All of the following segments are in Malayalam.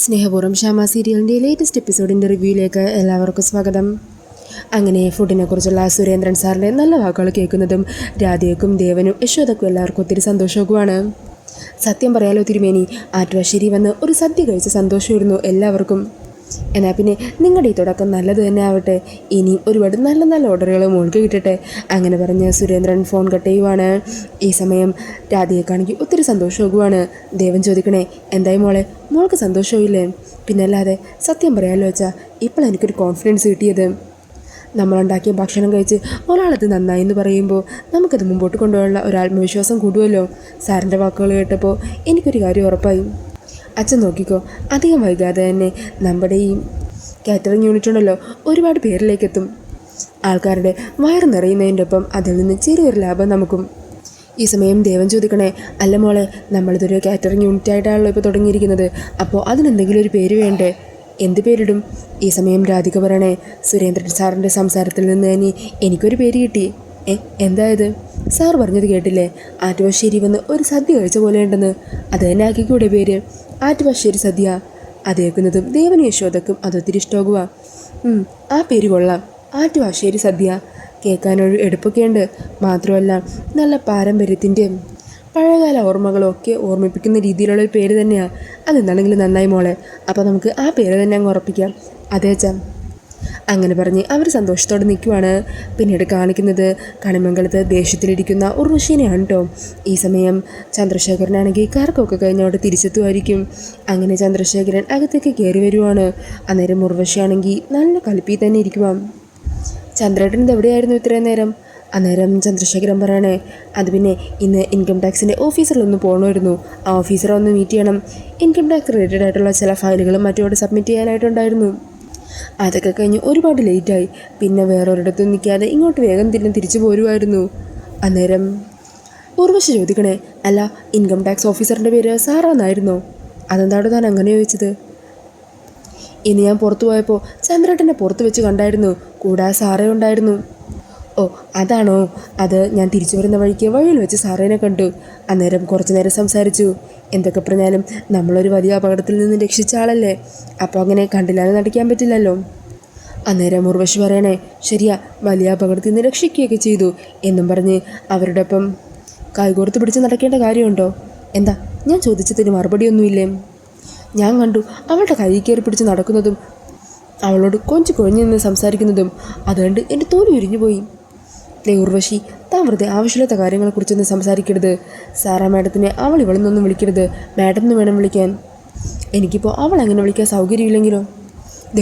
സ്നേഹപൂർവ്വം ശ്യാമ സീരിയലിൻ്റെ ലേറ്റസ്റ്റ് എപ്പിസോഡിൻ്റെ റിവ്യൂയിലേക്ക് എല്ലാവർക്കും സ്വാഗതം. അങ്ങനെ ഫുഡിനെക്കുറിച്ചുള്ള സുരേന്ദ്രൻ സാറിൻ്റെ നല്ല വാക്കുകൾ കേൾക്കുന്നതും രാധയ്ക്കും ദേവനും യശോദക്കും എല്ലാവർക്കും ഒത്തിരി സന്തോഷവുമാണ്. സത്യം പറയാലോ തിരുമേനി, ആറ്റുവാശ്ശേരി വന്ന് ഒരു സദ്യ കഴിച്ച സന്തോഷമായിരുന്നു എല്ലാവർക്കും. എന്നാൽ പിന്നെ നിങ്ങളുടെ ഈ തുടക്കം നല്ലത് തന്നെ ആവട്ടെ, ഇനിയും ഒരുപാട് നല്ല നല്ല ഓർഡറുകൾ മോൾക്ക് കിട്ടട്ടെ. അങ്ങനെ പറഞ്ഞ് സുരേന്ദ്രൻ ഫോൺ കട്ട് ചെയ്യുവാണ്. ഈ സമയം രാധയെക്കാണെങ്കിൽ ഒത്തിരി സന്തോഷമാകുവാണ്. ദേവൻ ചോദിക്കണേ, എന്തായി മോളെ, മോൾക്ക് സന്തോഷമില്ലേ? പിന്നല്ലാതെ സത്യം പറയാമല്ലോ വെച്ചാൽ ഇപ്പോൾ എനിക്കൊരു കോൺഫിഡൻസ് കിട്ടിയത്. നമ്മളുണ്ടാക്കിയ ഭക്ഷണം കഴിച്ച് ഒരാളത് നന്നായി എന്ന് പറയുമ്പോൾ നമുക്കത് മുമ്പോട്ട് കൊണ്ടുപോകാനുള്ള ഒരു ആത്മവിശ്വാസം കൂടുമല്ലോ. സാറിൻ്റെ വാക്കുകൾ കേട്ടപ്പോൾ എനിക്കൊരു കാര്യം ഉറപ്പായി. അച്ഛൻ നോക്കിക്കോ, അധികം വൈകാതെ തന്നെ നമ്മുടെ ഈ കാറ്ററിംഗ് യൂണിറ്റ് ഉണ്ടല്ലോ ഒരുപാട് പേരിലേക്ക് എത്തും. ആൾക്കാരുടെ വയറ് നിറയുന്നതിൻ്റെ ഒപ്പം അതിൽ നിന്ന് ചെറിയൊരു ലാഭം നമുക്കും. ഈ സമയം ദേവൻ ചോദിക്കണേ, അല്ല മോളെ, നമ്മളിതൊരു കാറ്ററിംഗ് യൂണിറ്റ് ആയിട്ടാണല്ലോ ഇപ്പോൾ തുടങ്ങിയിരിക്കുന്നത്, അപ്പോൾ അതിനെന്തെങ്കിലും ഒരു പേര് വേണ്ടേ? എന്ത് പേരിടും? ഈ സമയം രാധിക പറയണേ, സുരേന്ദ്രൻ സാറിൻ്റെ സംസാരത്തിൽ നിന്ന് തന്നെ എനിക്കൊരു പേര് കിട്ടി. എന്തായത്? സാർ പറഞ്ഞത് കേട്ടില്ലേ, ആറ്റുവാശ്ശേരി വന്ന് ഒരു സദ്യ കഴിച്ച പോലെ ഉണ്ടെന്ന്. അത് തന്നെ ആക്കിക്കൂടെ പേര്? ആറ്റുവാശ്ശേരി സദ്യ. അത് കേൾക്കുന്നതും ദേവനും യശോദക്കും അതൊത്തിരി ഇഷ്ടമാകുക. ആ പേര് കൊള്ളാം, ആറ്റുവാശ്ശേരി സദ്യ. കേൾക്കാനൊരു എടുപ്പൊക്കെയുണ്ട്. മാത്രമല്ല നല്ല പാരമ്പര്യത്തിൻ്റെ പഴയകാല ഓർമ്മകളൊക്കെ ഓർമ്മിപ്പിക്കുന്ന രീതിയിലുള്ളൊരു പേര് തന്നെയാണ്. അതെന്താണെങ്കിലും നന്നായി മോളെ, അപ്പോൾ നമുക്ക് ആ പേര് തന്നെ അങ്ങ് ഉറപ്പിക്കാം. അതേ അച്ഛാ. അങ്ങനെ പറഞ്ഞ് അവർ സന്തോഷത്തോടെ നിൽക്കുവാണ്. പിന്നീട് കാണിക്കുന്നത് കണിമംഗലത്ത് ദേഷ്യത്തിലിരിക്കുന്ന ഉർവശീനെയാണ് കേട്ടോ. ഈ സമയം ചന്ദ്രശേഖരനാണെങ്കിൽ കറക്കമൊക്കെ കഴിഞ്ഞ് അവിടെ തിരിച്ചെത്തുമായിരിക്കും. അങ്ങനെ ചന്ദ്രശേഖരൻ അകത്തേക്ക് കയറി വരുവാണ്. അന്നേരം ഉർവശിയാണെങ്കിൽ നല്ല കലിപ്പിൽ തന്നെ ഇരിക്കുവാം. ചന്ദ്രേട്ടൻ ഇത് എവിടെയായിരുന്നു ഇത്രയും നേരം? അന്നേരം ചന്ദ്രശേഖരൻ പറയണേ, അത് പിന്നെ ഇന്ന് ഇൻകം ടാക്സിൻ്റെ ഓഫീസറിലൊന്ന് പോകണമായിരുന്നു. ആ ഓഫീസറെ ഒന്ന് മീറ്റ് ചെയ്യണം. ഇൻകം ടാക്സ് റിലേറ്റഡ് ആയിട്ടുള്ള ചില ഫയലുകളും മറ്റും സബ്മിറ്റ് ചെയ്യാനായിട്ടുണ്ടായിരുന്നു. അതൊക്കെ കഴിഞ്ഞ് ഒരുപാട് ലേറ്റായി. പിന്നെ വേറൊരിടത്തും നിൽക്കാതെ ഇങ്ങോട്ട് വേഗം തിരിച്ചു പോരുമായിരുന്നു. അന്നേരം ഉർവശി ചോദിക്കണേ, അല്ല ഇൻകം ടാക്സ് ഓഫീസറിൻ്റെ പേര് സാറാന്നായിരുന്നോ? അതെന്താണോ താൻ അങ്ങനെ ചോദിച്ചത്? ഇന്ന് ഞാൻ പുറത്തു പോയപ്പോൾ ചന്ദ്രേട്ടനെ പുറത്ത് വെച്ച് കണ്ടായിരുന്നു, കൂടാതെ സാറേ ഉണ്ടായിരുന്നു. ഓ അതാണോ? അത് ഞാൻ തിരിച്ചു വരുന്ന വഴിയിൽ വെച്ച് സാറേനെ കണ്ടു. അന്നേരം കുറച്ചു നേരം സംസാരിച്ചു. എന്തൊക്കെ പറഞ്ഞാലും നമ്മളൊരു വലിയ അപകടത്തിൽ നിന്ന് രക്ഷിച്ച ആളല്ലേ, അപ്പോൾ അങ്ങനെ കണ്ടില്ലാതെ നടിക്കാൻ പറ്റില്ലല്ലോ. അന്നേരം ഉർവശി പറയണേ, ശരിയാ, വലിയ അപകടത്തിൽ നിന്ന് രക്ഷിക്കുകയൊക്കെ ചെയ്തു എന്നും പറഞ്ഞ് അവരുടെ ഒപ്പം കൈകോർത്ത് പിടിച്ച് നടക്കേണ്ട കാര്യമുണ്ടോ? എന്താ ഞാൻ ചോദിച്ചതിന് മറുപടിയൊന്നുമില്ലേ? ഞാൻ കണ്ടു അവളുടെ കൈ കയറി പിടിച്ച് നടക്കുന്നതും അവളോട് കൊഞ്ചു കൊഴിഞ്ഞു നിന്ന് സംസാരിക്കുന്നതും. അതുകൊണ്ട് എൻ്റെ തോന്നി ഉരിഞ്ഞു പോയി. ഉർവശി, താൻ വെറുതെ ആവശ്യമില്ലാത്ത കാര്യങ്ങളെക്കുറിച്ചൊന്നും സംസാരിക്കരുത്. സാറാ മാഡത്തിനെ അവൾ ഇവളെന്നൊന്നും വിളിക്കരുത്, മാഡം എന്ന് വേണം വിളിക്കാൻ. എനിക്കിപ്പോൾ അവൾ അങ്ങനെ വിളിക്കാൻ സൗകര്യമില്ലെങ്കിലോ?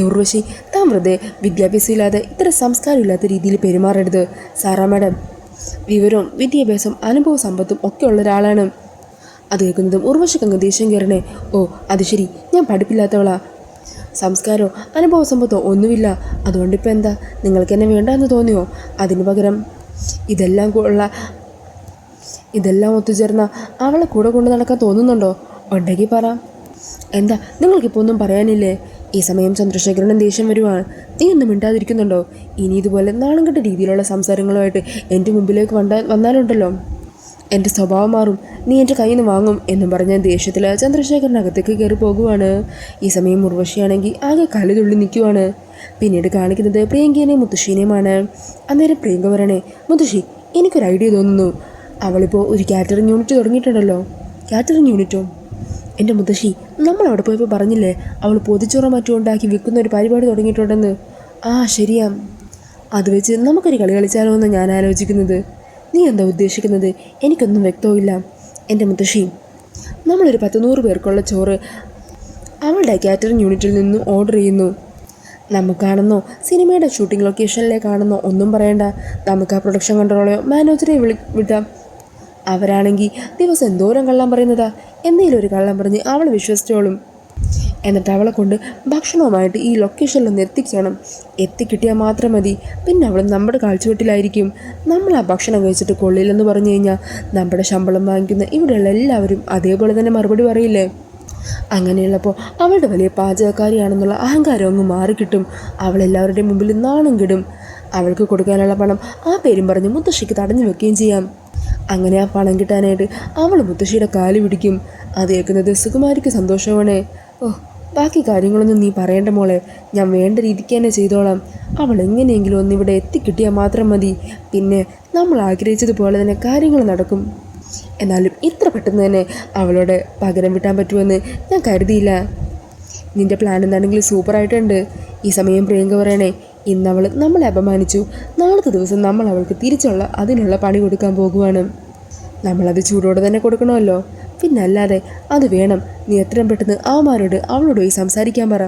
ഉർവശി, താൻ വെറുതെ വിദ്യാഭ്യാസം ഇല്ലാതെ ഇത്ര സംസ്കാരമില്ലാത്ത രീതിയിൽ പെരുമാറരുത്. സാറാ മാഡം വിവരവും വിദ്യാഭ്യാസം അനുഭവ സമ്പത്തും ഒക്കെ ഉള്ള ഒരാളാണ്. അത് കേൾക്കുന്നതും ഉർവശിക്കങ്ങ് ദേഷ്യം കയറണേ. ഓ അത് ശരി, ഞാൻ പഠിപ്പില്ലാത്തവളാ, സംസ്കാരമോ അനുഭവ സമ്പത്തോ ഒന്നുമില്ല, അതുകൊണ്ടിപ്പോൾ എന്താ നിങ്ങൾക്ക് എന്നെ വേണ്ടെന്ന് തോന്നിയോ? അതിന് പകരം ഇതെല്ലാം ഒത്തുചേർന്ന അവളെ കൂടെ കൊണ്ട് നടക്കാൻ തോന്നുന്നുണ്ടോ? ഉണ്ടെങ്കിൽ പറ. എന്താ നിങ്ങൾക്കിപ്പോൾ ഒന്നും പറയാനില്ലേ? ഈ സമയം ചന്ദ്രശേഖരനും ദേഷ്യം വരുവാണ്. നീ ഒന്നും മിണ്ടാതിരിക്കുന്നുണ്ടോ? ഇനി ഇതുപോലെ നാണം കെട്ട രീതിയിലുള്ള സംസാരങ്ങളുമായിട്ട് എൻ്റെ മുമ്പിലേക്ക് വന്നാലുണ്ടല്ലോ എൻ്റെ സ്വഭാവം മാറും, നീ എൻ്റെ കയ്യിൽ നിന്ന് വാങ്ങും എന്നും പറഞ്ഞ ദേഷ്യത്തിൽ ചന്ദ്രശേഖരനകത്തേക്ക് കയറി പോകുവാണ്. ഈ സമയം ഉർവശിയാണെങ്കിൽ ആകെ കലിതുള്ളി നിൽക്കുവാണ്. പിന്നീട് കാണിക്കുന്നത് പ്രിയങ്കേനെയും മുത്തശ്ശീനെയുമാണ്. അന്നേരം പ്രിയങ്ക പറയണേ, മുത്തശ്ശി എനിക്കൊരു ഐഡിയ തോന്നുന്നു. അവളിപ്പോൾ ഒരു കാറ്ററിംഗ് യൂണിറ്റ് തുടങ്ങിയിട്ടുണ്ടല്ലോ. കാറ്ററിംഗ് യൂണിറ്റോ? എൻ്റെ മുത്തശ്ശി, നമ്മളവിടെ പോയപ്പോൾ പറഞ്ഞില്ലേ അവൾ പൊതിച്ചോറ മറ്റും ഉണ്ടാക്കി വിൽക്കുന്ന ഒരു പരിപാടി തുടങ്ങിയിട്ടുണ്ടെന്ന്? ആ ശരിയാ, അത് വെച്ച് നമുക്കൊരു കളി കളിച്ചാലോ എന്ന് ഞാൻ ആലോചിക്കുന്നത്. നീ എന്താ ഉദ്ദേശിക്കുന്നത്? എനിക്കൊന്നും വ്യക്തവുമില്ല. എൻ്റെ മുത്തശ്ശി, നമ്മളൊരു 10-100 പേർക്കുള്ള ചോറ് അവളുടെ കാറ്ററിംഗ് യൂണിറ്റിൽ നിന്നും ഓർഡർ ചെയ്യുന്നു. നമുക്കാണെന്നോ സിനിമയുടെ ഷൂട്ടിംഗ് ലൊക്കേഷനിലേക്കാണെന്നോ ഒന്നും പറയണ്ട. നമുക്ക് ആ പ്രൊഡക്ഷൻ കൺട്രോളോ മാനേജറെ വിടാം. അവരാണെങ്കിൽ ദിവസം എന്തോരം കള്ളം പറയുന്നതാ. എന്തെങ്കിലും ഒരു കള്ളം പറഞ്ഞ് അവൾ വിശ്വസിച്ചോളും. എന്നിട്ട് അവളെ കൊണ്ട് ഭക്ഷണവുമായിട്ട് ഈ ലൊക്കേഷനിലൊന്ന് എത്തിക്കണം. എത്തിക്കിട്ടിയാൽ മാത്രം മതി. പിന്നെ അവൾ നമ്മുടെ കാഴ്ചവെട്ടിലായിരിക്കും. നമ്മൾ ആ ഭക്ഷണം കഴിച്ചിട്ട് കൊള്ളില്ലെന്ന് പറഞ്ഞു കഴിഞ്ഞാൽ നമ്മുടെ ശമ്പളം വാങ്ങിക്കുന്ന ഇവിടെയുള്ള എല്ലാവരും അതേപോലെ തന്നെ മറുപടി പറയില്ലേ? അങ്ങനെയുള്ളപ്പോൾ അവളുടെ വലിയ പാചകക്കാരിയാണെന്നുള്ള അഹങ്കാരം അങ്ങ് മാറിക്കിട്ടും. അവളെല്ലാവരുടെയും മുമ്പിൽ നാണം കെടും. അവൾക്ക് കൊടുക്കാനുള്ള പണം ആ പേരും പറഞ്ഞ് മുത്തശ്ശിക്ക് തടഞ്ഞു വെക്കുകയും ചെയ്യാം. അങ്ങനെ ആ പണം കിട്ടാനായിട്ട് അവൾ മുത്തശ്ശിയുടെ കാല് പിടിക്കും. അത് കേൾക്കുന്നത് സുകുമാരിക്ക് സന്തോഷമാണ്. ഓ ബാക്കി കാര്യങ്ങളൊന്നും നീ പറയേണ്ട മോളെ, ഞാൻ വേണ്ട രീതിക്ക് തന്നെ ചെയ്തോളാം. അവൾ എങ്ങനെയെങ്കിലും ഒന്നിവിടെ എത്തിക്കിട്ടിയാൽ മാത്രം മതി. പിന്നെ നമ്മൾ ആഗ്രഹിച്ചതുപോലെ തന്നെ കാര്യങ്ങൾ നടക്കും. എന്നാലും ഇത്ര പെട്ടെന്ന് തന്നെ അവളോട് പകരം വിട്ടാൻ പറ്റുമെന്ന് ഞാൻ കരുതിയില്ല. നിൻ്റെ പ്ലാൻ എന്താണെങ്കിലും സൂപ്പറായിട്ടുണ്ട്. ഈ സമയം പ്രിയങ്ക പറയണേ, ഇന്നവൾ നമ്മളെ അപമാനിച്ചു, നാളത്തെ ദിവസം നമ്മൾ അവൾക്ക് തിരിച്ചുള്ള അതിനുള്ള പണി കൊടുക്കാൻ പോകുവാണ്. നമ്മളത് ചൂടോടെ തന്നെ കൊടുക്കണമല്ലോ, പിന്നല്ലാതെ അത് വേണം. നീ എത്രയും പെട്ടെന്ന് അവളോട് പോയി സംസാരിക്കാൻ പറ.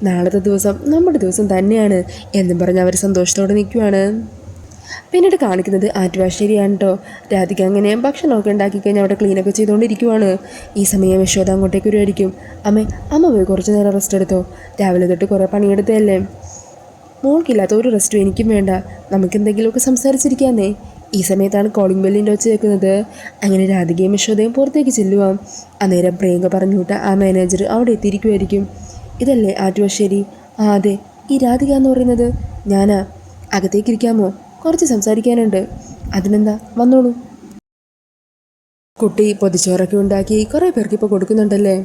നാളത്തെ ദിവസം നമ്മുടെ ദിവസം തന്നെയാണ് എന്നും പറഞ്ഞ് അവർ സന്തോഷത്തോടെ നിൽക്കുവാണ്. പിന്നീട് കാണിക്കുന്നത് ആറ്റുവാശ്ശേരിയാണ് കേട്ടോ. രാധിക അങ്ങനെ ഭക്ഷണമൊക്കെ ഉണ്ടാക്കി കഴിഞ്ഞ് അവിടെ ക്ലീനൊക്കെ ചെയ്തുകൊണ്ടിരിക്കുവാണ്. ഈ സമയം യശോദ അങ്ങോട്ടേക്ക് വരുമായിരിക്കും. അമ്മ പോയി കുറച്ച് നേരം റെസ്റ്റ് എടുത്തോ, രാവിലെ തൊട്ട് കുറേ പണിയെടുത്തതല്ലേ. മോൾക്കില്ലാത്ത ഒരു റെസ്റ്റും എനിക്കും വേണ്ട, നമുക്കെന്തെങ്കിലുമൊക്കെ സംസാരിച്ചിരിക്കാന്നേ. ഈ സമയത്താണ് കോളിംഗ് ബെല്ലിൻ്റെ ഒച്ച കേൾക്കുന്നത്. അങ്ങനെ രാധികയും യശോദയും പുറത്തേക്ക് ചെല്ലുവാം. അന്നേരം പ്രിയങ്ക പറഞ്ഞു വിട്ട ആ മാനേജർ അവിടെ എത്തിയിരിക്കുമായിരിക്കും. ഇതല്ലേ ആറ്റുവാശ്ശേരി? ആ അതെ, ഈ രാധിക എന്ന് പറയുന്നത് ഞാനാ. അകത്തേക്കിരിക്കാമോ? കുറച്ച് സംസാരിക്കാനുണ്ട്. അതിനെന്താ, വന്നോളൂ. കുട്ടി പൊതിച്ചോറൊക്കെ ഉണ്ടാക്കി കുറേ പേർക്ക് ഇപ്പോൾ കൊടുക്കുന്നുണ്ടല്ലേ.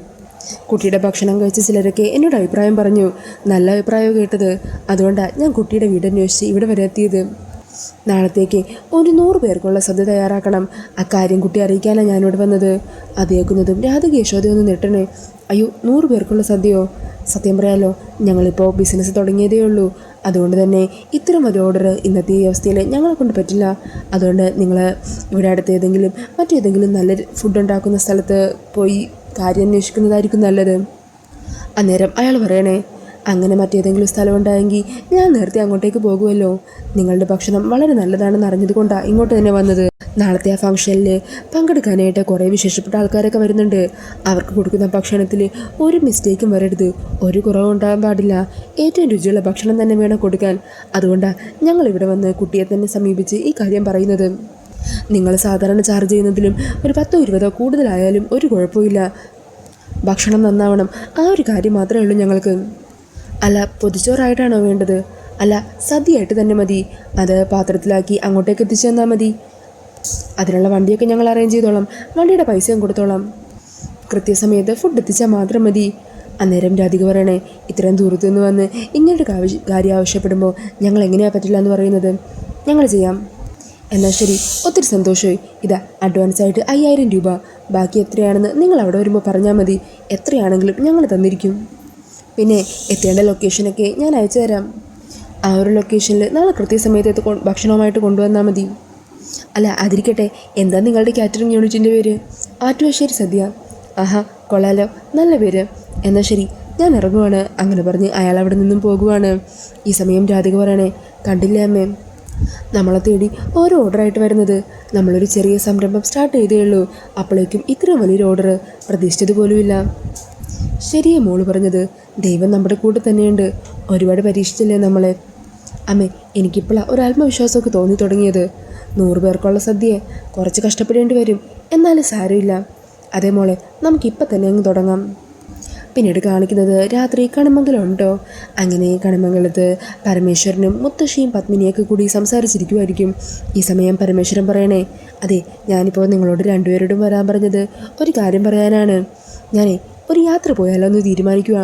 കുട്ടിയുടെ ഭക്ഷണം കഴിച്ച ചിലരൊക്കെ എന്നോട് അഭിപ്രായം പറഞ്ഞു. നല്ല അഭിപ്രായം കേട്ടത്. അതുകൊണ്ടാണ് ഞാൻ കുട്ടിയുടെ വീടന്വേഷിച്ച് ഇവിടെ വരെ എത്തിയത്. നാളത്തേക്ക് ഒരു 100 പേർക്കുള്ള സദ്യ തയ്യാറാക്കണം. അക്കാര്യം കുട്ടി അറിയിക്കാനാണ് ഞാനിവിടെ വന്നത്. അത് കേൾക്കുന്നതും രാധിക യശോദയൊന്ന് നെട്ടണേ. അയ്യോ, 100 പേർക്കുള്ള സദ്യയോ? സത്യം പറയാലോ, ഞങ്ങളിപ്പോൾ ബിസിനസ് തുടങ്ങിയതേ ഉള്ളൂ. അതുകൊണ്ട് തന്നെ ഇത്തരം ഒരു ഓർഡർ ഇന്നത്തെ ഈ അവസ്ഥയിൽ ഞങ്ങളെ കൊണ്ട് പറ്റില്ല. അതുകൊണ്ട് നിങ്ങൾ ഇവിടെ അടുത്ത് മറ്റേതെങ്കിലും നല്ല ഫുഡ് ഉണ്ടാക്കുന്ന സ്ഥലത്ത് പോയി കാര്യം അന്വേഷിക്കുന്നതായിരിക്കും നല്ലത്. അന്നേരം അയാൾ പറയണേ, അങ്ങനെ മറ്റേതെങ്കിലും സ്ഥലം ഉണ്ടായെങ്കിൽ ഞാൻ നേരത്തെ അങ്ങോട്ടേക്ക് പോകുമല്ലോ. നിങ്ങളുടെ ഭക്ഷണം വളരെ നല്ലതാണെന്ന് അറിഞ്ഞതുകൊണ്ടാണ് ഇങ്ങോട്ട് തന്നെ വന്നത്. നാളത്തെ ആ ഫംഗ്ഷനിൽ പങ്കെടുക്കാനായിട്ട് കുറേ വിശേഷപ്പെട്ട ആൾക്കാരൊക്കെ വരുന്നുണ്ട്. അവർക്ക് കൊടുക്കുന്ന ഭക്ഷണത്തിൽ ഒരു മിസ്റ്റേക്കും വരരുത്, ഒരു കുറവും ഉണ്ടാകാൻ പാടില്ല. ഏറ്റവും രുചിയുള്ള ഭക്ഷണം തന്നെ വേണം കൊടുക്കാൻ. അതുകൊണ്ടാണ് ഞങ്ങളിവിടെ വന്ന് കുട്ടിയെ തന്നെ സമീപിച്ച് ഈ കാര്യം പറയുന്നത്. നിങ്ങൾ സാധാരണ ചാർജ് ചെയ്യുന്നതിലും ഒരു 10-20 കൂടുതലായാലും ഒരു കുഴപ്പമില്ല. ഭക്ഷണം നന്നാവണം, ആ ഒരു കാര്യം മാത്രമേ ഉള്ളൂ ഞങ്ങൾക്ക്. അല്ല, പൊതിച്ചോറായിട്ടാണോ വേണ്ടത്? അല്ല, സദ്യയായിട്ട് തന്നെ മതി. അത് പാത്രത്തിലാക്കി അങ്ങോട്ടേക്ക് എത്തിച്ചു തന്നാൽ മതി. അതിനുള്ള വണ്ടിയൊക്കെ ഞങ്ങൾ അറേഞ്ച് ചെയ്തോളാം, വണ്ടിയുടെ പൈസയും കൊടുത്തോളാം. കൃത്യസമയത്ത് ഫുഡ് എത്തിച്ചാൽ മാത്രം മതി. അന്നേരം രാധിക പറയണേ, ഇത്രയും ദൂരത്തു നിന്ന് വന്ന് ഇങ്ങനൊരു കാര്യം ആവശ്യപ്പെടുമ്പോൾ ഞങ്ങൾ എങ്ങനെയാണ് പറ്റില്ല എന്ന് പറയുന്നത്? ഞങ്ങൾ ചെയ്യാം. എന്നാൽ ശരി, ഒത്തിരി സന്തോഷമായി. ഇതാ അഡ്വാൻസ് ആയിട്ട് 5000 രൂപ. ബാക്കി എത്രയാണെന്ന് നിങ്ങൾ അവിടെ വരുമ്പോൾ പറഞ്ഞാൽ മതി. എത്രയാണെങ്കിലും ഞങ്ങൾ തന്നിരിക്കും. പിന്നെ എത്തേണ്ട ലൊക്കേഷനൊക്കെ ഞാൻ അയച്ചു തരാം. ആ ഒരു ലൊക്കേഷനിൽ നാളെ കൃത്യസമയത്ത് ഭക്ഷണവുമായിട്ട് കൊണ്ടുവന്നാൽ മതി. അല്ല, അതിരിക്കട്ടെ, എന്താ നിങ്ങളുടെ കാറ്ററിംഗ് യൂണിറ്റിൻ്റെ പേര്? ആറ്റുവാശ്ശേരി സദ്യ. ആഹാ, കൊള്ളാലോ, നല്ല പേര്. എന്നാൽ ശരി, ഞാൻ ഇറങ്ങുവാണ്. അങ്ങനെ പറഞ്ഞ് അയാൾ അവിടെ നിന്നും പോകുവാണ്. ഈ സമയം രാധിക പറയണേ, കണ്ടില്ലേ അമ്മേ, നമ്മളെ തേടി ഓരോ ഓർഡറായിട്ട് വരുന്നത്. നമ്മളൊരു ചെറിയ സംരംഭം സ്റ്റാർട്ട് ചെയ്തേ ഉള്ളൂ, അപ്പോഴേക്കും ഇത്രയും വലിയൊരു ഓർഡർ പ്രതീക്ഷിച്ചത് പോലുമില്ല. ശരിയാ മോള് പറഞ്ഞത്, ദൈവം നമ്മുടെ കൂടെ തന്നെയുണ്ട്. ഒരുപാട് പരീക്ഷിച്ചില്ലേ നമ്മളെ. അമ്മേ, എനിക്കിപ്പോഴാണ് ഒരു ആത്മവിശ്വാസമൊക്കെ തോന്നി തുടങ്ങിയത്. 100 പേർക്കുള്ള സദ്യയെ കുറച്ച് കഷ്ടപ്പെടേണ്ടി വരും, എന്നാലും സാരമില്ല. അതേ മോളെ, നമുക്കിപ്പം തന്നെ അങ്ങ് തുടങ്ങാം. പിന്നീട് കാണിക്കുന്നത് രാത്രി കണിമംഗലം ഉണ്ടോ. അങ്ങനെ കണിമംഗലത്ത് പരമേശ്വരനും മുത്തശ്ശിയും പത്മിനിയൊക്കെ കൂടി സംസാരിച്ചിരിക്കുമായിരിക്കും. ഈ സമയം പരമേശ്വരൻ പറയണേ, അതെ, ഞാനിപ്പോൾ നിങ്ങളോട് 2 പേരോടും വരാൻ പറഞ്ഞത് ഒരു കാര്യം പറയാനാണ്. ഞാനേ ഒരു യാത്ര പോയാലോ എന്ന് തീരുമാനിക്കുക.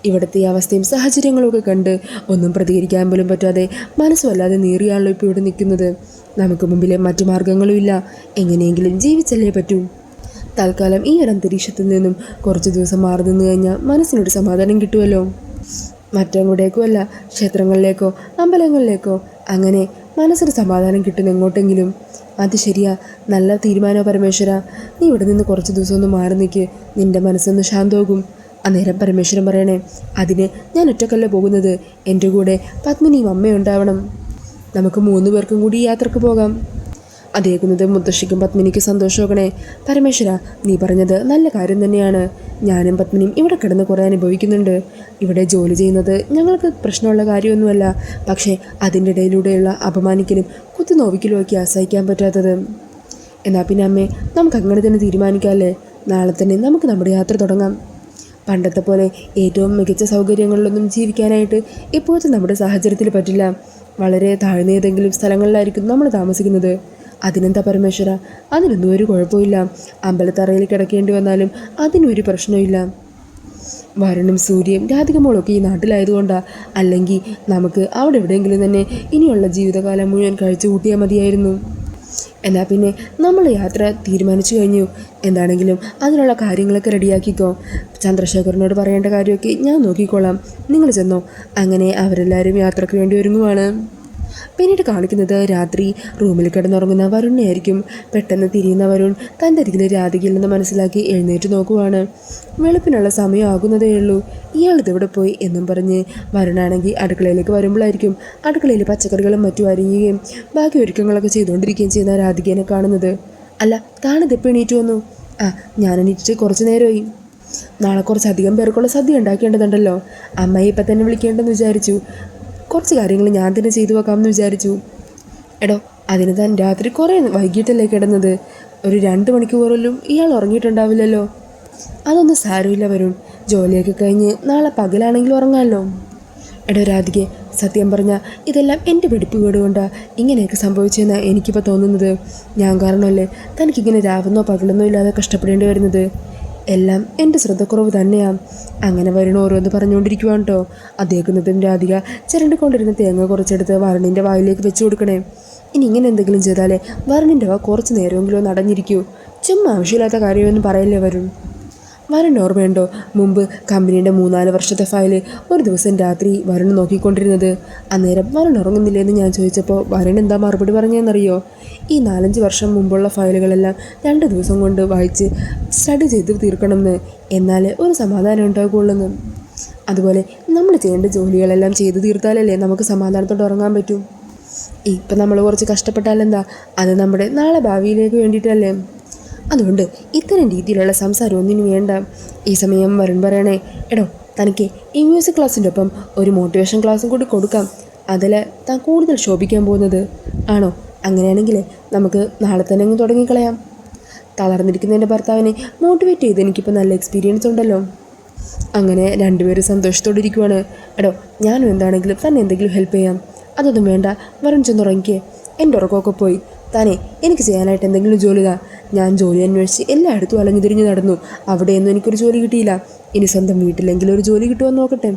ഇവിടുത്തെ അവസ്ഥയും സാഹചര്യങ്ങളൊക്കെ കണ്ട് ഒന്നും പ്രതികരിക്കാൻ പോലും പറ്റാതെ മനസ്സുമല്ലാതെ നീറിയാണല്ലോ ഇപ്പോൾ ഇവിടെ നിൽക്കുന്നത്. നമുക്ക് മുമ്പിലെ മറ്റു മാർഗങ്ങളുമില്ല, എങ്ങനെയെങ്കിലും ജീവിച്ചല്ലേ പറ്റൂ. തൽക്കാലം ഈ ഒരു അന്തരീക്ഷത്തിൽ നിന്നും കുറച്ച് ദിവസം മാറി നിന്ന് കഴിഞ്ഞാൽ മനസ്സിനൊരു സമാധാനം കിട്ടുമല്ലോ. മറ്റെങ്ങോട്ടേക്കോ അല്ല, ക്ഷേത്രങ്ങളിലേക്കോ അമ്പലങ്ങളിലേക്കോ, അങ്ങനെ മനസ്സിന് സമാധാനം കിട്ടും എങ്ങോട്ടെങ്കിലും. അത് ശരിയാ, നല്ല തീരുമാനമോ പരമേശ്വര. നീ ഇവിടെ നിന്ന് കുറച്ച് ദിവസം ഒന്ന് മാറി നിൽക്ക്, നിൻ്റെ മനസ്സൊന്ന് ശാന്തമാകും. അന്നേരം പരമേശ്വരൻ പറയണേ, അതിന് ഞാൻ ഒറ്റക്കല്ല പോകുന്നത്, എൻ്റെ കൂടെ പത്മിനിയും അമ്മയും ഉണ്ടാവണം. നമുക്ക് 3 പേർക്കും കൂടി യാത്രക്ക് പോകാം. അതേക്കുന്നത് മുത്തശ്ശിക്കും പത്മിനിക്കും സന്തോഷമാകണേ. പരമേശ്വര, നീ പറഞ്ഞത് നല്ല കാര്യം തന്നെയാണ്. ഞാനും പത്മിനിയും ഇവിടെ കിടന്ന് കുറേ അനുഭവിക്കുന്നുണ്ട്. ഇവിടെ ജോലി ചെയ്യുന്നത് ഞങ്ങൾക്ക് പ്രശ്നമുള്ള കാര്യമൊന്നുമല്ല, പക്ഷേ അതിൻ്റെ ഇടയിലൂടെയുള്ള അപമാനിക്കലും കുത്തുനോവിക്കലും ഒക്കെ സഹിക്കാൻ പറ്റാത്തത്. എന്നാൽ പിന്നെ അമ്മേ, നമുക്ക് അങ്ങനെ തന്നെ തീരുമാനിക്കാമല്ലേ? നാളെ തന്നെ നമുക്ക് നമ്മുടെ യാത്ര തുടങ്ങാം. പണ്ടത്തെ പോലെ ഏറ്റവും മികച്ച സൗകര്യങ്ങളിലൊന്നും ജീവിക്കാനായിട്ട് ഇപ്പോഴത്തെ നമ്മുടെ സാഹചര്യത്തിൽ പറ്റില്ല. വളരെ താഴ്ന്ന ഏതെങ്കിലും സ്ഥലങ്ങളിലായിരിക്കും നമ്മൾ താമസിക്കുന്നത്. അതിനെന്താ പരമേശ്വര, അതിനൊന്നും ഒരു കുഴപ്പമില്ല. അമ്പലത്തറയിൽ കിടക്കേണ്ടി വന്നാലും അതിനൊരു പ്രശ്നമില്ല. വരുണും സൂര്യയും രാധിക മോളൊക്കെ ഈ നാട്ടിലായതുകൊണ്ടാണ്. അല്ലെങ്കിൽ നമുക്ക് അവിടെ എവിടെയെങ്കിലും തന്നെ ഇനിയുള്ള ജീവിതകാലം മുഴുവൻ കഴിച്ചു കൂട്ടിയാൽ മതിയായിരുന്നു. എന്നാൽ പിന്നെ നമ്മൾ യാത്ര തീരുമാനിച്ചു കഴിഞ്ഞു. എന്താണെങ്കിലും അതിനുള്ള കാര്യങ്ങളൊക്കെ റെഡിയാക്കിക്കോ. ചന്ദ്രശേഖരനോട് പറയേണ്ട കാര്യമൊക്കെ ഞാൻ നോക്കിക്കോളാം, നിങ്ങൾ ചെന്നോ. അങ്ങനെ അവരെല്ലാവരും യാത്രയ്ക്ക് വേണ്ടി ഒരുങ്ങുവാണ്. പിന്നീട് കാണിക്കുന്നത് രാത്രി റൂമിൽ കിടന്നുറങ്ങുന്ന വരുണിനെയായിരിക്കും. പെട്ടെന്ന് തിരിയുന്ന വരുൺ തൻ്റെ അരികിൽ രാധികയില്ലെന്ന് മനസ്സിലാക്കി എഴുന്നേറ്റ് നോക്കുവാണ്. വെളുപ്പിനുള്ള സമയമാകുന്നതേ ഉള്ളൂ. ഇയാളിതെവിടെ പോയി എന്നും പറഞ്ഞ് വരുണാണെങ്കിൽ അടുക്കളയിലേക്ക് വരുമ്പോഴായിരിക്കും അടുക്കളയിൽ പച്ചക്കറികളും മറ്റും അരിയുകയും ബാക്കി ഒരുക്കങ്ങളൊക്കെ ചെയ്തുകൊണ്ടിരിക്കുകയും ചെയ്യുന്ന രാധികേനെ കാണുന്നത്. അല്ല, താണിതെപ്പോൾ എണീറ്റ് വന്നു? ഞാൻ എണീറ്റിട്ട് കുറച്ച് നേരമായി. നാളെ കുറച്ചധികം പേർക്കുള്ള സദ്യ ഉണ്ടാക്കേണ്ടതുണ്ടല്ലോ. അമ്മയെ ഇപ്പം തന്നെ വിളിക്കേണ്ടെന്ന് വിചാരിച്ചു. കുറച്ച് കാര്യങ്ങൾ ഞാൻ തന്നെ ചെയ്തു വെക്കാമെന്ന് വിചാരിച്ചു. എടോ, അതിന് താൻ രാത്രി കുറേ വൈകിട്ടല്ലേ കിടന്നത്? ഒരു 2 മണിക്കൂറിലും ഇയാൾ ഉറങ്ങിയിട്ടുണ്ടാവില്ലല്ലോ. അതൊന്നും സാരമില്ല വരുൺ, ജോലിയൊക്കെ കഴിഞ്ഞ് നാളെ പകലാണെങ്കിലും ഉറങ്ങാമല്ലോ. എടോ രാധികെ, സത്യം പറഞ്ഞാൽ ഇതെല്ലാം എൻ്റെ പിടിപ്പ് വീടുകൊണ്ടാണ് ഇങ്ങനെയൊക്കെ സംഭവിച്ചതെന്നാണ് എനിക്കിപ്പോൾ തോന്നുന്നത്. ഞാൻ കാരണമല്ലേ തനിക്കിങ്ങനെ രാവെന്നോ പകലെന്നോ ഇല്ലാതെ കഷ്ടപ്പെടേണ്ടി വരുന്നത്. എല്ലാം എൻ്റെ ശ്രദ്ധക്കുറവ് തന്നെയാണ്. അങ്ങനെ വരുൺ ഓരോന്ന് പറഞ്ഞുകൊണ്ടിരിക്കുവാണ് കേട്ടോ. അതേക്കുന്നതും രാധിക ചിരണ്ടിക്കൊണ്ടിരുന്ന തേങ്ങ കുറച്ചെടുത്ത് വരുണിൻ്റെ വായിലേക്ക് വെച്ച് കൊടുക്കണേ. ഇനി ഇങ്ങനെ എന്തെങ്കിലും ചെയ്താലേ വരുണിൻ്റെ വാ കുറച്ച് നേരമെങ്കിലും നടഞ്ഞിരിക്കൂ. ചുമ്മാ ആവശ്യമില്ലാത്ത കാര്യമൊന്നും പറയല്ലേ വരുൺ. വരുൺ ഓർമ്മയുണ്ടോ, മുമ്പ് കമ്പനീൻ്റെ 3-4 വർഷത്തെ ഫയൽ ഒരു ദിവസം രാത്രി വരുൺ നോക്കിക്കൊണ്ടിരുന്നത്? അന്നേരം വരുൺ ഉറങ്ങുന്നില്ലെന്ന് ഞാൻ ചോദിച്ചപ്പോൾ വരുൺ എന്താ മറുപടി പറഞ്ഞതെന്നറിയോ? ഈ 4-5 വർഷം മുമ്പുള്ള ഫയലുകളെല്ലാം 2 ദിവസം കൊണ്ട് വായിച്ച് സ്റ്റഡി ചെയ്ത് തീർക്കണമെന്ന്, എന്നാലേ ഒരു സമാധാനം ഉണ്ടാകുള്ളൂ. അതുപോലെ നമ്മൾ ചെയ്യേണ്ട ജോലികളെല്ലാം ചെയ്ത് തീർത്താലല്ലേ നമുക്ക് സമാധാനത്തോടെ ഉറങ്ങാൻ പറ്റും. ഇപ്പം നമ്മൾ കുറച്ച് കഷ്ടപ്പെട്ടാലെന്താ, അത് നമ്മുടെ നാളെ ഭാവിയിലേക്ക് വേണ്ടിയിട്ടല്ലേ. അതുകൊണ്ട് ഇത്തരം രീതിയിലുള്ള സംസാരം ഒന്നിനു വേണ്ട. ഈ സമയം വരുൺ പറയണേ, എടോ തനിക്ക് ഈ മ്യൂസിക് ക്ലാസ്സിൻ്റെ ഒപ്പം ഒരു മോട്ടിവേഷൻ ക്ലാസ്സും കൂടി കൊടുക്കാം. അതിൽ താൻ കൂടുതൽ ശോഭിക്കാൻ പോകുന്നത്. ആണോ? അങ്ങനെയാണെങ്കിൽ നമുക്ക് നാളെ തന്നെ അങ്ങ് തുടങ്ങിക്കളയാം. തളർന്നിരിക്കുന്ന എൻ്റെ ഭർത്താവിനെ മോട്ടിവേറ്റ് ചെയ്ത് എനിക്കിപ്പോൾ നല്ല എക്സ്പീരിയൻസ് ഉണ്ടല്ലോ. അങ്ങനെ രണ്ടുപേരും സന്തോഷത്തോടെ ഇരിക്കുവാണ്. എടോ, ഞാനും എന്താണെങ്കിലും തന്നെ എന്തെങ്കിലും ഹെൽപ്പ് ചെയ്യാം. അതൊന്നും വേണ്ട, വരുൺ ചെന്നുറങ്ങിക്കേ. എൻ്റെ ഉറക്കമൊക്കെ പോയി. താനേ എനിക്ക് ചെയ്യാനായിട്ട് എന്തെങ്കിലും ജോലി താ. ഞാൻ ജോലി അന്വേഷിച്ച് എല്ലായിടത്തും അലഞ്ഞു തിരിഞ്ഞ് നടന്നു. അവിടെയൊന്നും എനിക്കൊരു ജോലി കിട്ടിയില്ല. ഇനി സ്വന്തം വീട്ടിലെങ്കിലും ഒരു ജോലി കിട്ടുമെന്ന് നോക്കട്ടെ.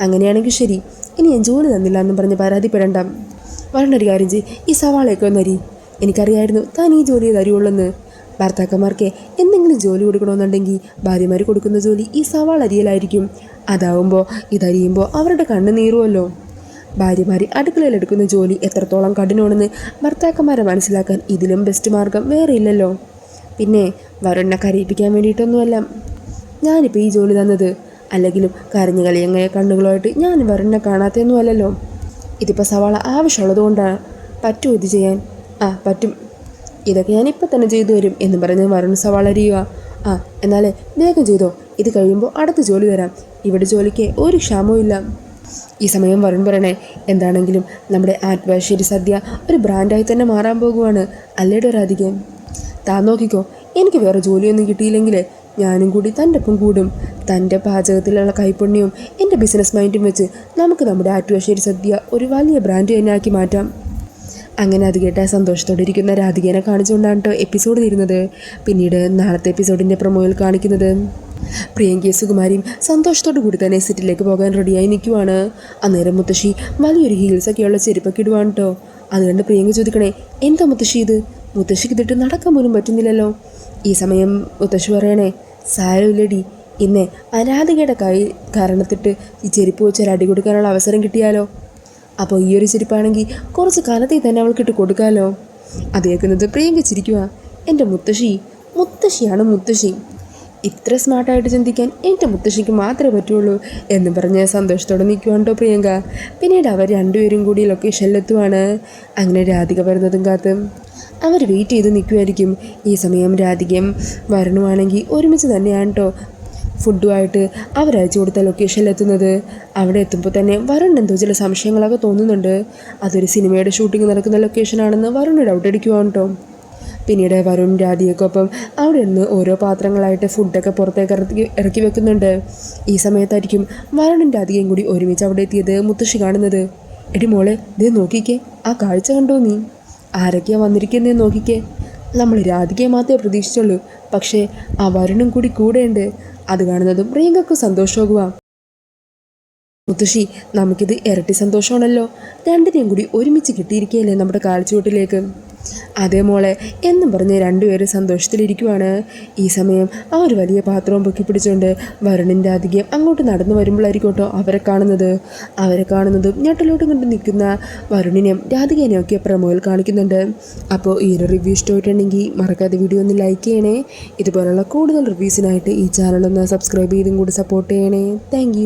അങ്ങനെയാണെങ്കിൽ ശരി. ഇനി ഞാൻ ജോലി തന്നില്ല എന്നും പറഞ്ഞ് പരാതിപ്പെടണ്ട. വരണ്ടൊരു കാര്യം ചെയ്യ്, ഈ സവാളയൊക്കെ ഒന്നരി. എനിക്കറിയായിരുന്നു താൻ ഈ ജോലി തരുവുള്ളെന്ന്. ഭർത്താക്കന്മാർക്ക് എന്തെങ്കിലും ജോലി കൊടുക്കണമെന്നുണ്ടെങ്കിൽ ഭാര്യമാർ കൊടുക്കുന്ന ജോലി ഈ സവാള അരിയലായിരിക്കും. അതാവുമ്പോൾ ഇതരിയുമ്പോൾ അവരുടെ കണ്ണ് നീറുമല്ലോ. ഭാര്യമാർ അടുക്കളയിലെടുക്കുന്ന ജോലി എത്രത്തോളം കഠിനമാണെന്ന് ഭർത്താക്കന്മാരെ മനസ്സിലാക്കാൻ ഇതിലും ബെസ്റ്റ് മാർഗം വേറെ ഇല്ലല്ലോ. പിന്നെ വരുണിനെ കരയിപ്പിക്കാൻ വേണ്ടിയിട്ടൊന്നുമല്ല ഞാനിപ്പോൾ ഈ ജോലി തന്നത്. അല്ലെങ്കിലും കരഞ്ഞു കളിയങ്ങയ കണ്ണുകളുമായിട്ട് ഞാൻ വരുണിനെ കാണാത്തൊന്നും അല്ലല്ലോ. ഇതിപ്പോൾ സവാള ആവശ്യമുള്ളത് കൊണ്ടാണ്. പറ്റുമോ ഇത് ചെയ്യാൻ? പറ്റും. ഇതൊക്കെ ഞാനിപ്പോൾ തന്നെ ചെയ്തു തരും എന്ന് പറഞ്ഞ് വരുൺ സവാള അരിയുക. എന്നാലേ വേഗം ചെയ്തോ. ഇത് കഴിയുമ്പോൾ അടുത്ത ജോലി തരാം. ഇവിടെ ജോലിക്ക് ഒരു ക്ഷാമവും ഇല്ല. ഈ സമയം വരുൺ പറയണേ, എന്താണെങ്കിലും നമ്മുടെ ആറ്റ്വാശ്ശേരി സദ്യ ഒരു ബ്രാൻഡായി തന്നെ മാറാൻ പോകുവാണ്. അല്ലേടോ രാധികൻ? താൻ നോക്കിക്കോ, എനിക്ക് വേറെ ജോലിയൊന്നും കിട്ടിയില്ലെങ്കിൽ ഞാനും കൂടി തൻ്റെ ഒപ്പം കൂടും. തൻ്റെ പാചകത്തിലുള്ള കൈപ്പുണ്യവും എൻ്റെ ബിസിനസ് മൈൻഡും വെച്ച് നമുക്ക് നമ്മുടെ ആറ്റുവാശ്ശേരി സദ്യ ഒരു വലിയ ബ്രാൻഡ് തന്നെ ആക്കി മാറ്റാം. അങ്ങനെ അത് കേട്ട സന്തോഷത്തോടെ ഇരിക്കുന്ന രാധികേനെ കാണിച്ചുകൊണ്ടാണ് കേട്ടോ എപ്പിസോഡ് തീരുന്നത്. പിന്നീട് നാളത്തെ എപ്പിസോഡിൻ്റെ പ്രൊമോയിൽ കാണിക്കുന്നത് പ്രിയങ്കയും സുകുമാരിയും സന്തോഷത്തോടു കൂടി തന്നെ സെറ്റിലേക്ക് പോകാൻ റെഡിയായി നിൽക്കുവാണ്. അന്നേരം മുത്തശ്ശി വലിയൊരു ഹീൽസൊക്കെയുള്ള ചെരുപ്പൊക്കെ ഇടുവാണ് കേട്ടോ. അതുകൊണ്ട് പ്രിയങ്ക ചോദിക്കണേ, എന്താ മുത്തശ്ശി ഇത്? മുത്തശ്ശിക്ക് ഇതിട്ട് നടക്കാൻ പോലും പറ്റുന്നില്ലല്ലോ. ഈ സമയം മുത്തശ്ശി പറയണേ, സാരമില്ലടി, ഇന്നേ അനാഥകയുടെ കൈ കാരണത്തിട്ട് ഈ ചെരുപ്പ് വെച്ചൊരു അടി കൊടുക്കാനുള്ള അവസരം കിട്ടിയാലോ. അപ്പോൾ ഈ ഒരു ചെരുപ്പാണെങ്കിൽ കുറച്ച് കാലത്തേക്ക് തന്നെ അവൾക്കിട്ട് കൊടുക്കാമല്ലോ. അത് കേൾക്കുന്നത് പ്രിയങ്ക ചിരിക്കുക. എൻ്റെ മുത്തശ്ശിയാണ് മുത്തശ്ശി. ഇത്ര സ്മാർട്ടായിട്ട് ചിന്തിക്കാൻ എൻ്റെ മുത്തശ്ശിക്ക് മാത്രമേ പറ്റുള്ളൂ എന്ന് പറഞ്ഞ് സന്തോഷത്തോടെ നിൽക്കുവാണ്ടോ പ്രിയങ്ക. പിന്നീട് അവർ രണ്ടുപേരും കൂടി ലൊക്കേഷനിലെത്തുവാണ്. അങ്ങനെ രാധിക വരുന്നതും കാത്ത് അവർ വെയിറ്റ് ചെയ്ത് നിൽക്കുമായിരിക്കും. ഈ സമയം രാധികയും വരുണുമാണെങ്കിൽ ഒരുമിച്ച് തന്നെയാണ് കേട്ടോ ഫുഡുമായിട്ട് അവരയച്ചു കൊടുത്ത ലൊക്കേഷനിലെത്തുന്നത്. അവിടെ എത്തുമ്പോൾ തന്നെ വരുൺ എന്തോ ചില സംശയങ്ങളൊക്കെ തോന്നുന്നുണ്ട്. അതൊരു സിനിമയുടെ ഷൂട്ടിംഗ് നടക്കുന്ന ലൊക്കേഷനാണെന്ന് വരുൺ ഡൗട്ട് അടിക്കുവാണ് കേട്ടോ. പിന്നീട് വരുൺ രാധികയ്ക്കൊപ്പം അവിടെ നിന്ന് ഓരോ പാത്രങ്ങളായിട്ട് ഫുഡൊക്കെ പുറത്തേക്ക് ഇറക്കി വെക്കുന്നുണ്ട്. ഈ സമയത്തായിരിക്കും വരുണും രാധികയും കൂടി ഒരുമിച്ച് അവിടെ എത്തിയത് മുത്തശ്ശി കാണുന്നത്. എടി മോളെ, ദേ നോക്കിക്കേ, ആ കാഴ്ച കണ്ടോ നീ? ആരൊക്കെയാണ് വന്നിരിക്കുന്നതെന്ന് നോക്കിക്കേ. നമ്മൾ രാധികയെ മാത്രമേ പ്രതീക്ഷിച്ചുള്ളൂ, പക്ഷേ ആ വരുണും കൂടി കൂടെയുണ്ട്. അത് കാണുന്നതും പ്രിയങ്കയ്ക്ക് സന്തോഷമാകുക. മുത്തശ്ശി, നമുക്കിത് ഇരട്ടി സന്തോഷമാണല്ലോ. രണ്ടിനെയും കൂടി ഒരുമിച്ച് കിട്ടിയിരിക്കുകയല്ലേ നമ്മുടെ കാൽച്ചുവട്ടിലേക്ക്. അതേ മോളെ എന്നും പറഞ്ഞ് രണ്ടുപേരും സന്തോഷത്തിലിരിക്കുവാണ്. ഈ സമയം ആ ഒരു വലിയ പാത്രവും പൊക്കി പിടിച്ചുകൊണ്ട് വരുണിൻ്റെ അധികം അങ്ങോട്ട് നടന്നു വരുമ്പോഴായിരിക്കും കേട്ടോ അവരെ കാണുന്നതും ഞെട്ടലോട്ടും കൊണ്ട് നിൽക്കുന്ന വരുണിനെയും രാധികേനെയും ഒക്കെ പ്രമോയിൽ കാണിക്കുന്നുണ്ട്. അപ്പോൾ ഈ ഒരു റിവ്യൂ ഇഷ്ടമായിട്ടുണ്ടെങ്കിൽ മറക്കാതെ വീഡിയോ ഒന്ന് ലൈക്ക് ചെയ്യണേ. ഇതുപോലുള്ള കൂടുതൽ റിവ്യൂസിനായിട്ട് ഈ ചാനലൊന്ന് സബ്സ്ക്രൈബ് ചെയ്തും കൂടി സപ്പോർട്ട് ചെയ്യണേ. താങ്ക്